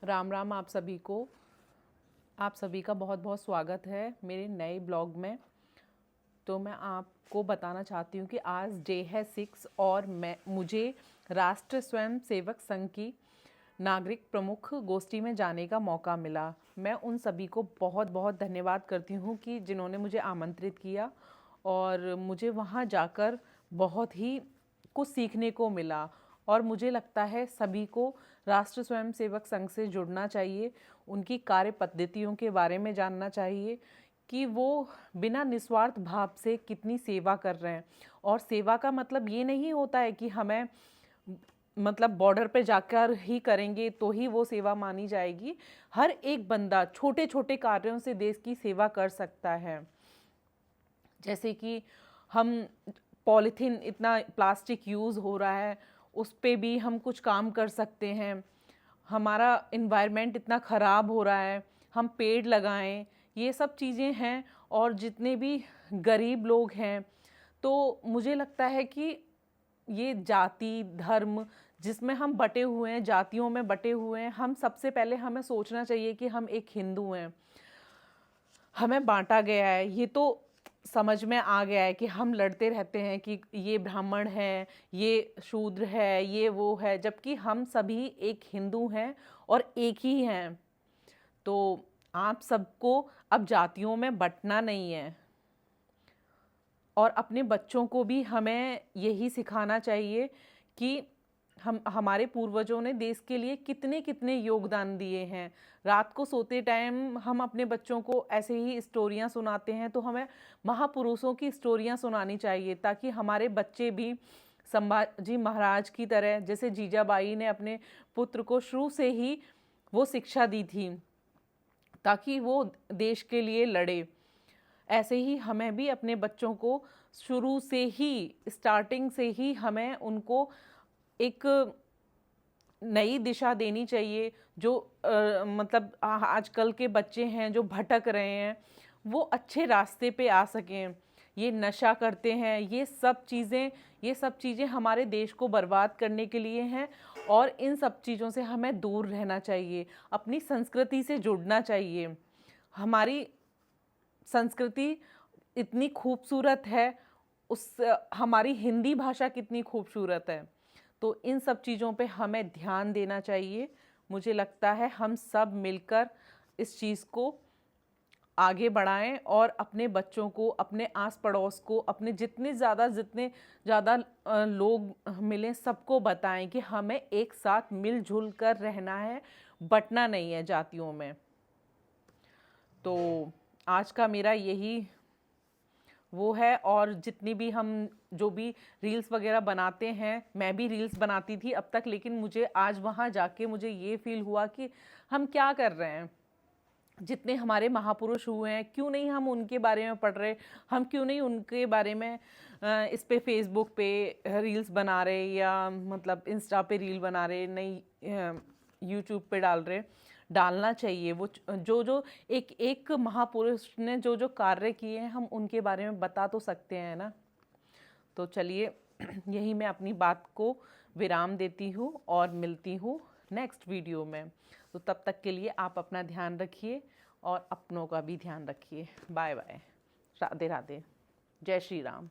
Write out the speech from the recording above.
राम राम आप सभी को। आप सभी का बहुत बहुत स्वागत है मेरे नए ब्लॉग में। तो मैं आपको बताना चाहती हूँ कि आज डे है 6 और मुझे राष्ट्र स्वयं सेवक संघ की नागरिक प्रमुख गोष्ठी में जाने का मौका मिला। मैं उन सभी को बहुत बहुत धन्यवाद करती हूँ कि जिन्होंने मुझे आमंत्रित किया और मुझे वहाँ जाकर बहुत ही कुछ सीखने को मिला। और मुझे लगता है सभी को राष्ट्र स्वयं सेवक संघ से जुड़ना चाहिए, उनकी कार्य पद्धतियों के बारे में जानना चाहिए कि वो बिना निस्वार्थ भाव से कितनी सेवा कर रहे हैं। और सेवा का मतलब ये नहीं होता है कि हमें मतलब बॉर्डर पे जाकर ही करेंगे तो ही वो सेवा मानी जाएगी। हर एक बंदा छोटे छोटे कार्यों से देश की सेवा कर सकता है। जैसे कि हम पॉलीथीन, इतना प्लास्टिक यूज़ हो रहा है, उस पे भी हम कुछ काम कर सकते हैं। हमारा इन्वायरमेंट इतना ख़राब हो रहा है, हम पेड़ लगाएं, ये सब चीज़ें हैं। और जितने भी गरीब लोग हैं, तो मुझे लगता है कि ये जाति धर्म जिसमें हम बटे हुए हैं, जातियों में बटे हुए हैं, हम सबसे पहले हमें सोचना चाहिए कि हम एक हिंदू हैं। हमें बांटा गया है, ये तो समझ में आ गया है कि हम लड़ते रहते हैं कि ये ब्राह्मण है, ये शूद्र है, ये वो है, जबकि हम सभी एक हिंदू हैं और एक ही हैं। तो आप सबको अब जातियों में बंटना नहीं है। और अपने बच्चों को भी हमें यही सिखाना चाहिए कि हमारे पूर्वजों ने देश के लिए कितने कितने योगदान दिए हैं। रात को सोते टाइम हम अपने बच्चों को ऐसे ही स्टोरियां सुनाते हैं, तो हमें महापुरुषों की स्टोरियां सुनानी चाहिए ताकि हमारे बच्चे भी संभाजी महाराज की तरह, जैसे जीजाबाई ने अपने पुत्र को शुरू से ही वो शिक्षा दी थी ताकि वो देश के लिए लड़े, ऐसे ही हमें भी अपने बच्चों को शुरू से ही, स्टार्टिंग से ही हमें उनको एक नई दिशा देनी चाहिए। जो मतलब आजकल के बच्चे हैं जो भटक रहे हैं, वो अच्छे रास्ते पे आ सकें। ये नशा करते हैं, ये सब चीज़ें हमारे देश को बर्बाद करने के लिए हैं। और इन सब चीज़ों से हमें दूर रहना चाहिए, अपनी संस्कृति से जुड़ना चाहिए। हमारी संस्कृति इतनी खूबसूरत है, उस हमारी हिंदी भाषा कितनी खूबसूरत है। तो इन सब चीज़ों पे हमें ध्यान देना चाहिए। मुझे लगता है हम सब मिलकर इस चीज़ को आगे बढ़ाएं और अपने बच्चों को, अपने आस पड़ोस को, अपने जितने ज़्यादा लोग मिलें सबको बताएं कि हमें एक साथ मिलजुल कर रहना है, बंटना नहीं है जातियों में। तो आज का मेरा यही वो है। और जितनी भी हम जो भी रील्स वगैरह बनाते हैं, मैं भी रील्स बनाती थी अब तक, लेकिन मुझे आज वहाँ जाके मुझे ये फील हुआ कि हम क्या कर रहे हैं। जितने हमारे महापुरुष हुए हैं, क्यों नहीं हम उनके बारे में पढ़ रहे, हम क्यों नहीं उनके बारे में इस पे फेसबुक पे रील्स बना रहे, या मतलब इंस्टा पे रील बना रहे, नहीं यूट्यूब पे डाल रहे। डालना चाहिए। वो जो जो एक एक महापुरुष ने जो जो कार्य किए हैं, हम उनके बारे में बता तो सकते हैं ना। तो चलिए यही मैं अपनी बात को विराम देती हूँ और मिलती हूँ नेक्स्ट वीडियो में। तो तब तक के लिए आप अपना ध्यान रखिए और अपनों का भी ध्यान रखिए। Bye bye. राधे राधे। जय श्री राम।